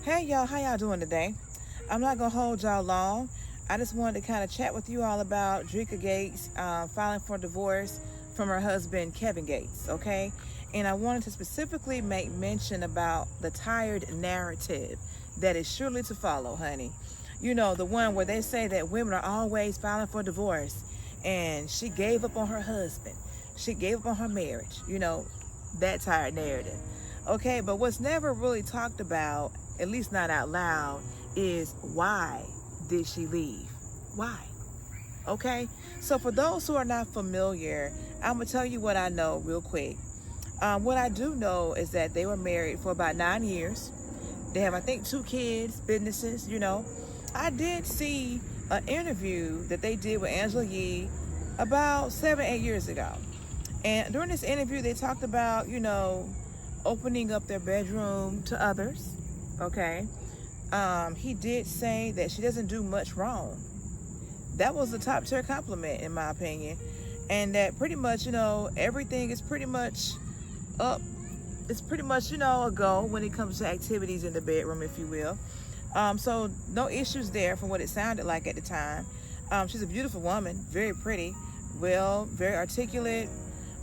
Hey y'all, how y'all doing today? I'm not gonna hold y'all long. I just wanted to kind of chat with you all about Dreka Gates filing for divorce from her husband Kevin Gates, okay? And I wanted to specifically make mention about the tired narrative that is surely to follow, honey. You know, the one where they say that women are always filing for divorce and she gave up on her husband. She gave up on her marriage, you know, that tired narrative. Okay, but what's never really talked about, at least not out loud, is why did she leave? Why? Okay, so for those who are not familiar, I'm gonna tell you what I know real quick. What I do know is that they were married for about 9 years. They have, I think, 2 kids, businesses, you know. I did see an interview that they did with Angela Yee about 7-8 years ago. And during this interview, they talked about, you know, opening up their bedroom to others, okay? He did say that she doesn't do much wrong. That was a top tier compliment, in my opinion. And that pretty much, you know, everything is pretty much up. It's pretty much, you know, a go when it comes to activities in the bedroom, if you will. So no issues there from what it sounded like at the time. She's a beautiful woman, very pretty, very articulate,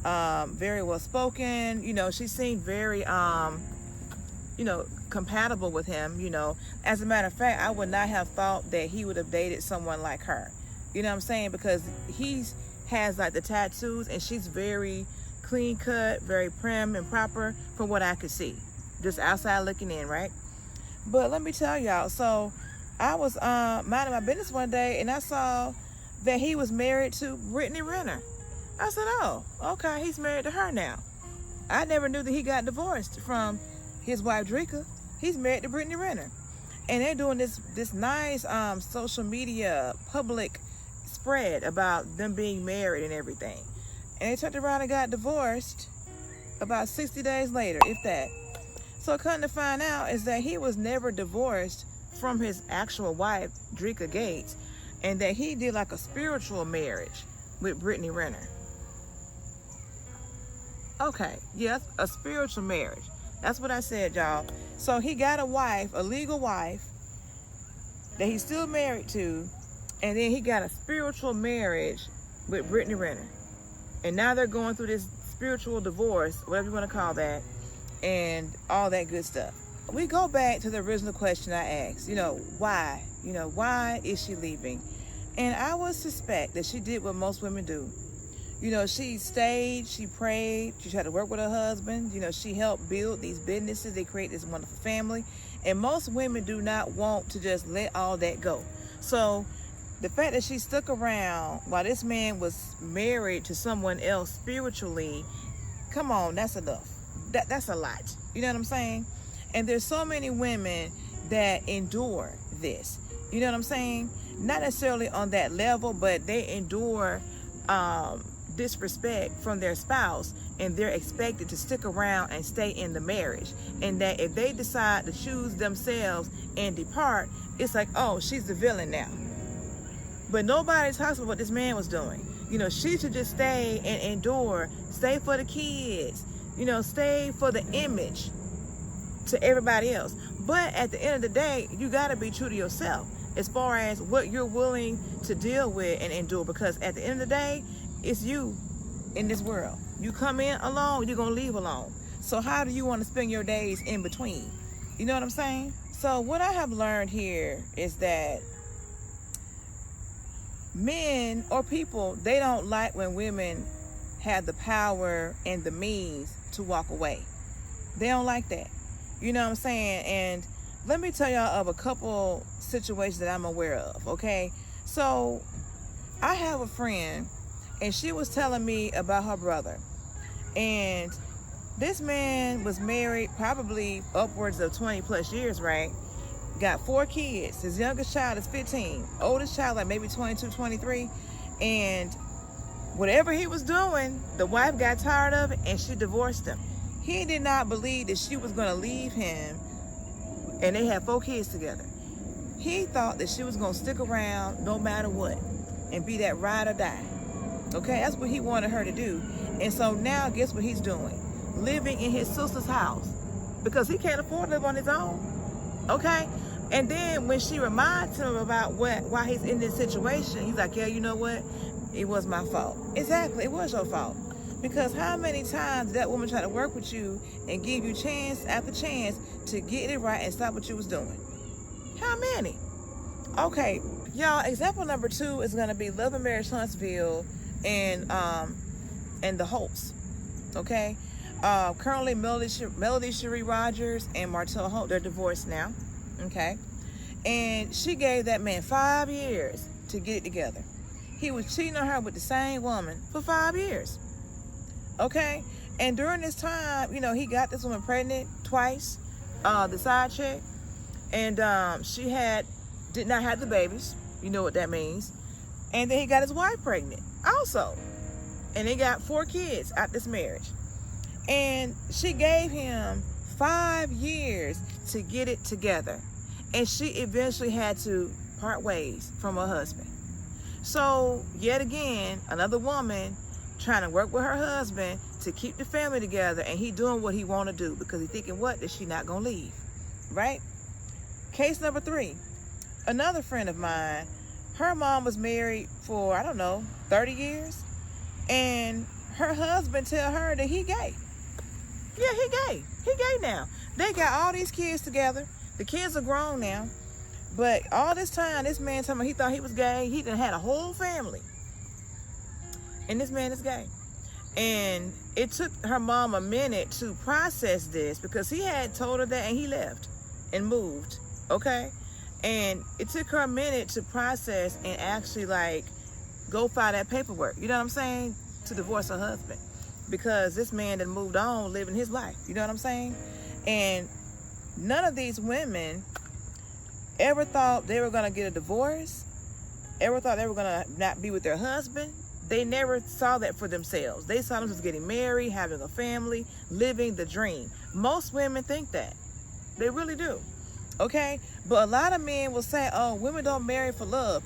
very well spoken. You know, she seemed very, you know, compatible with him. You know, as a matter of fact, I would not have thought that he would have dated someone like her. You know what I'm saying? Because he has like the tattoos and she's very clean cut, very prim and proper from what I could see, just outside looking in, right? But let me tell y'all, so I was minding my business one day and I saw that he was married to Brittany Renner. I said, oh, okay, he's married to her now. I never knew that he got divorced from his wife Dreka. He's married to Brittany Renner. And they're doing this nice social media public spread about them being married and everything. And they turned around and got divorced about 60 days later, if that. So come to find out is that he was never divorced from his actual wife, Dreka Gates, and that he did like a spiritual marriage with Brittany Renner. Okay, yes, a spiritual marriage. That's what I said, y'all. So he got a wife, a legal wife, that he's still married to, and then he got a spiritual marriage with Brittany Renner. And now they're going through this spiritual divorce, whatever you want to call that, and all that good stuff. We go back to the original question I asked, you know, why? You know, why is she leaving? And I would suspect that she did what most women do. You know, she stayed, she prayed, she tried to work with her husband. You know, she helped build these businesses. They create this wonderful family. And most women do not want to just let all that go. So the fact that she stuck around while this man was married to someone else spiritually, come on, that's enough. That's a lot. You know what I'm saying? And there's so many women that endure this. You know what I'm saying? Not necessarily on that level, but they endure disrespect from their spouse, and they're expected to stick around and stay in the marriage. And that if they decide to choose themselves and depart, it's like, oh, she's the villain now. But nobody talks about what this man was doing. You know, she should just stay and endure, stay for the kids, you know, stay for the image to everybody else. But at the end of the day, you got to be true to yourself as far as what you're willing to deal with and endure. Because at the end of the day, it's you in this world. You come in alone, you're going to leave alone. So how do you want to spend your days in between? You know what I'm saying? So what I have learned here is that men or people, they don't like when women have the power and the means to walk away. They don't like that. You know what I'm saying? And let me tell y'all of a couple situations that I'm aware of, okay? So I have a friend, and she was telling me about her brother. And this man was married probably upwards of 20 plus years, right? Got 4 kids. His youngest child is 15. Oldest child like maybe 22, 23. And whatever he was doing, the wife got tired of it and she divorced him. He did not believe that she was going to leave him, and they had 4 kids together. He thought that she was going to stick around no matter what and be that ride or die. Okay, that's what he wanted her to do. And so now guess what he's doing? Living in his sister's house because he can't afford to live on his own. Okay? And then when she reminds him about why he's in this situation, he's like, yeah, you know what? It was my fault. Exactly, it was your fault. Because how many times that woman tried to work with you and give you chance after chance to get it right and stop what you was doing? How many? Okay, y'all, example number 2 is going to be Love and Marriage Huntsville and the Holtz. Okay? Currently, Melody Cherie Rogers and Martell Holt, they're divorced now. Okay? And she gave that man 5 years to get it together. He was cheating on her with the same woman for 5 years. Okay? And during this time, you know, he got this woman pregnant twice, the side chick. And she did not have the babies. You know what that means. And then he got his wife pregnant also. And they got 4 kids out this marriage. And she gave him 5 years to get it together. And she eventually had to part ways from her husband. So, yet again, another woman trying to work with her husband to keep the family together, and he doing what he want to do because he thinking, what, that she not going to leave, right? Case number 3, another friend of mine, her mom was married for, I don't know, 30 years, and her husband tell her that he gay. Yeah, he gay. He gay now. They got all these kids together. The kids are grown now. But all this time, this man told me he thought he was gay. He done had a whole family. And this man is gay. And it took her mom a minute to process this because he had told her that and he left and moved. Okay? And it took her a minute to process and actually, like, go file that paperwork. You know what I'm saying? To divorce her husband. Because this man that moved on living his life. You know what I'm saying? And none of these women ever thought they were going to get a divorce, ever thought they were going to not be with their husband. They never saw that for themselves. They saw themselves getting married, having a family, living the dream. Most women think that. They really do. Okay? But a lot of men will say, oh, women don't marry for love.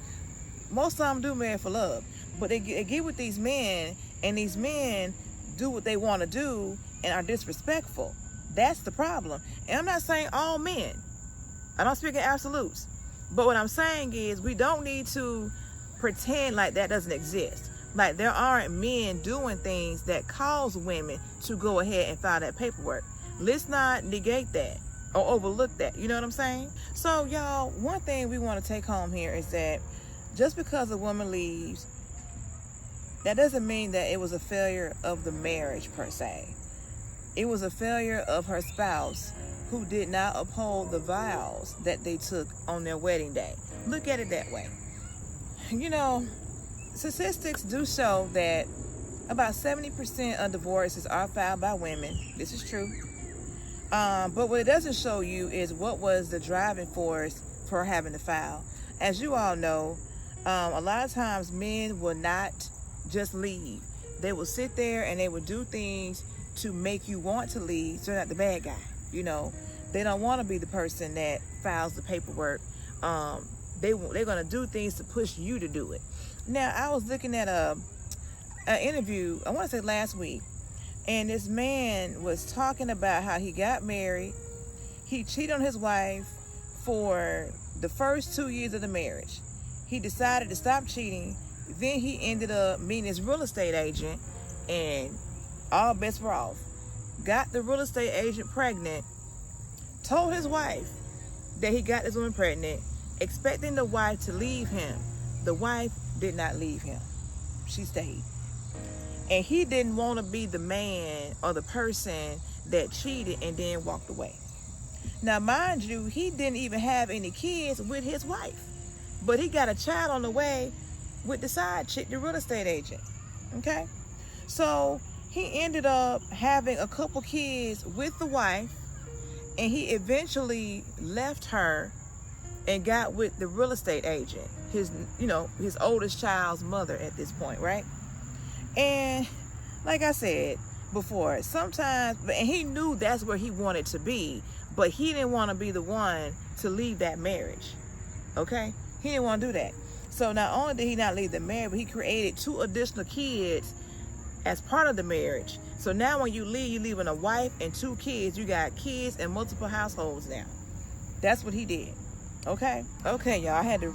Most of them do marry for love. But they get with these men, and these men do what they want to do and are disrespectful. That's the problem. And I'm not saying all men. I don't speak in absolutes. But what I'm saying is we don't need to pretend like that doesn't exist. Like there aren't men doing things that cause women to go ahead and file that paperwork. Let's not negate that or overlook that. You know what I'm saying? So y'all, one thing we want to take home here is that just because a woman leaves, that doesn't mean that it was a failure of the marriage per se. It was a failure of her spouse who did not uphold the vows that they took on their wedding day. Look at it that way. You know, statistics do show that about 70% of divorces are filed by women. This is true. But what it doesn't show you is what was the driving force for having to file. As you all know, a lot of times men will not just leave. They will sit there and they will do things to make you want to leave, so they're not the bad guy. You know, they don't want to be the person that files the paperwork. They're going to do things to push you to do it. Now, I was looking at an interview, I want to say last week, and this man was talking about how he got married. He cheated on his wife for the first 2 years of the marriage. He decided to stop cheating. Then he ended up meeting his real estate agent, and all bets were off. Got the real estate agent pregnant, told his wife that he got this woman pregnant, expecting the wife to leave him. The wife did not leave him. She stayed. And he didn't want to be the man or the person that cheated and then walked away. Now, mind you, he didn't even have any kids with his wife. But he got a child on the way with the side chick, the real estate agent. Okay? So he ended up having a couple kids with the wife, and he eventually left her and got with the real estate agent, his oldest child's mother at this point, right? And like I said before, sometimes, and he knew that's where he wanted to be, but he didn't want to be the one to leave that marriage. Okay? He didn't want to do that. So not only did he not leave the marriage, but he created 2 additional kids as part of the marriage. So now when you leave, you're leaving a wife and 2 kids. You got kids and multiple households now. That's what he did. Okay, y'all. I had to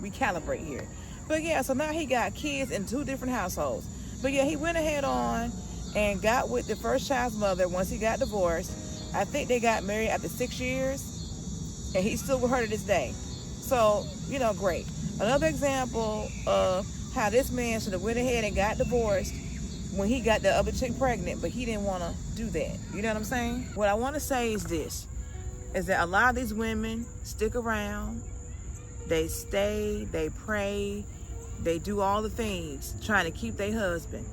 recalibrate here. But yeah, so now he got kids in 2 different households. But yeah, he went ahead on and got with the first child's mother once he got divorced. I think they got married after 6 years, and he's still with her to this day. So, great. Another example of how this man should have went ahead and got divorced when he got the other chick pregnant, but he didn't want to do that. You know what I'm saying? What I want to say is this, is that a lot of these women stick around, they stay, they pray, they do all the things trying to keep their husband,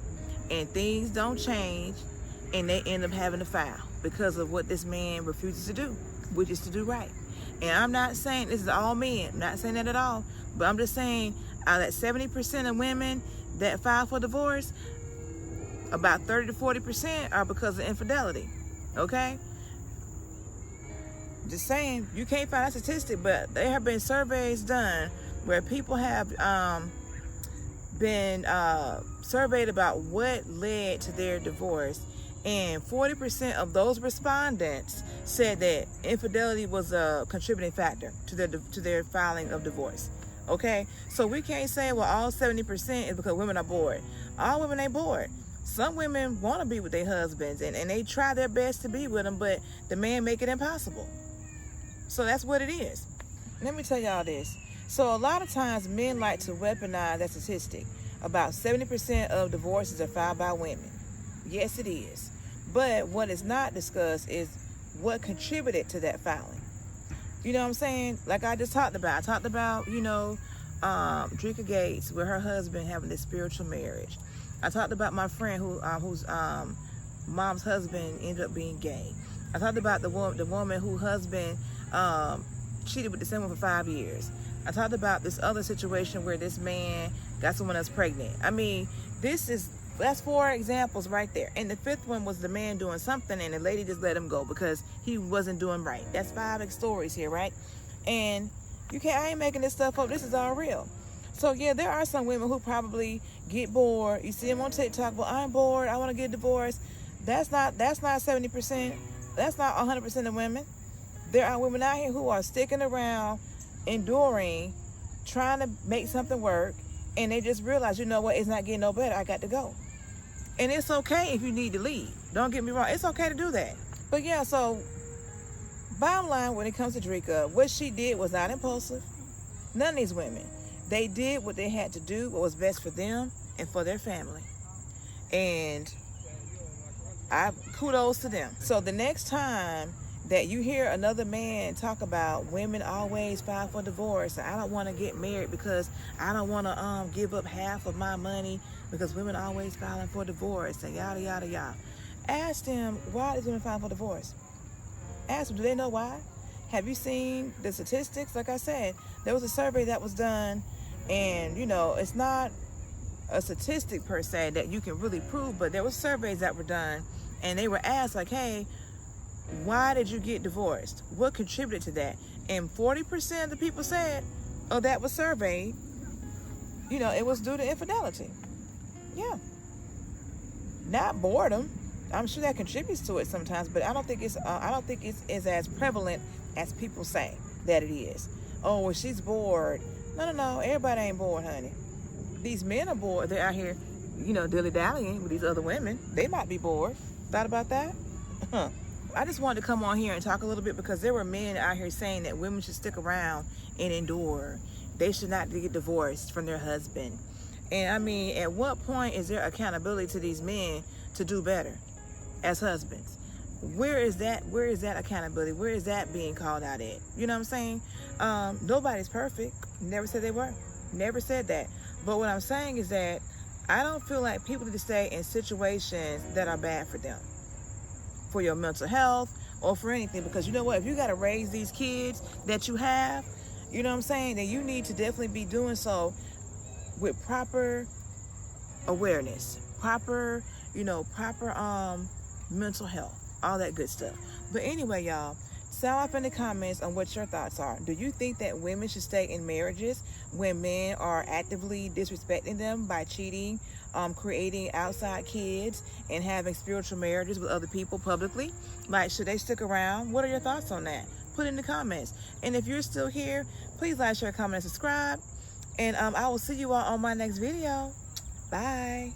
and things don't change, and they end up having to file because of what this man refuses to do, which is to do right. And I'm not saying this is all men, I'm not saying that at all, but I'm just saying out of that 70% of women that file for divorce, about 30 to 40% are because of infidelity. Okay? Just saying, you can't find that statistic, but there have been surveys done where people have been surveyed about what led to their divorce, and 40% of those respondents said that infidelity was a contributing factor to their filing of divorce. Okay, so we can't say, well, all 70% is because women are bored. All women ain't bored. Some women want to be with their husbands, and they try their best to be with them, but the man make it impossible. So that's what it is. Let me tell y'all this. So a lot of times men like to weaponize that statistic. About 70% of divorces are filed by women. Yes, it is. But what is not discussed is what contributed to that filing. You know what I'm saying? Like I just talked about. I talked about, Dreka Gates with her husband having this spiritual marriage. I talked about my friend whose mom's husband ended up being gay. I talked about the woman whose husband cheated with the same one for 5 years. I talked about this other situation where this man got someone else pregnant. I mean, that's 4 examples right there. And the 5th one was the man doing something and the lady just let him go because he wasn't doing right. That's 5 stories here, right? And I ain't making this stuff up. This is all real. So yeah, there are some women who probably get bored. You see them on TikTok, well, I'm bored, I want to get divorced. That's not 70%. That's not 100% of women. There are women out here who are sticking around, enduring, trying to make something work, and they just realize, you know what, it's not getting no better, I got to go. And it's okay if you need to leave. Don't get me wrong, it's okay to do that. But yeah, so bottom line, when it comes to Dreka, what she did was not impulsive. None of these women. They did what they had to do, what was best for them and for their family. And kudos to them. So the next time that you hear another man talk about women always file for divorce, and I don't want to get married because I don't want to give up half of my money because women always filing for divorce and yada yada yada, ask them, why is women filing for divorce? Ask them, do they know why? Have you seen the statistics? Like I said, there was a survey that was done, and it's not a statistic per se that you can really prove, but there were surveys that were done, and they were asked like, hey, why did you get divorced? What contributed to that? And 40% of the people said, that was surveyed, it was due to infidelity. Yeah. Not boredom. I'm sure that contributes to it sometimes, but I don't think it's as prevalent as people say that it is. Oh, well, she's bored. No. Everybody ain't bored, honey. These men are bored. They're out here, dilly-dallying with these other women. They might be bored. Thought about that? I just wanted to come on here and talk a little bit because there were men out here saying that women should stick around and endure. They should not get divorced from their husband. And I mean, at what point is there accountability to these men to do better as husbands? Where is that accountability? Where is that being called out at? You know what I'm saying? Nobody's perfect. Never said they were. Never said that. But what I'm saying is that I don't feel like people need to stay in situations that are bad for them, for your mental health or for anything. Because you know what? If you got to raise these kids that you have, you know what I'm saying, then you need to definitely be doing so with proper awareness, proper mental health, all that good stuff. But anyway, y'all, sound off in the comments on what your thoughts are. Do you think that women should stay in marriages when men are actively disrespecting them by cheating, creating outside kids, and having spiritual marriages with other people publicly? Like, should they stick around? What are your thoughts on that? put in the comments. And if you're still here, please like, share, comment, and subscribe. And I will see you all on my next video. Bye.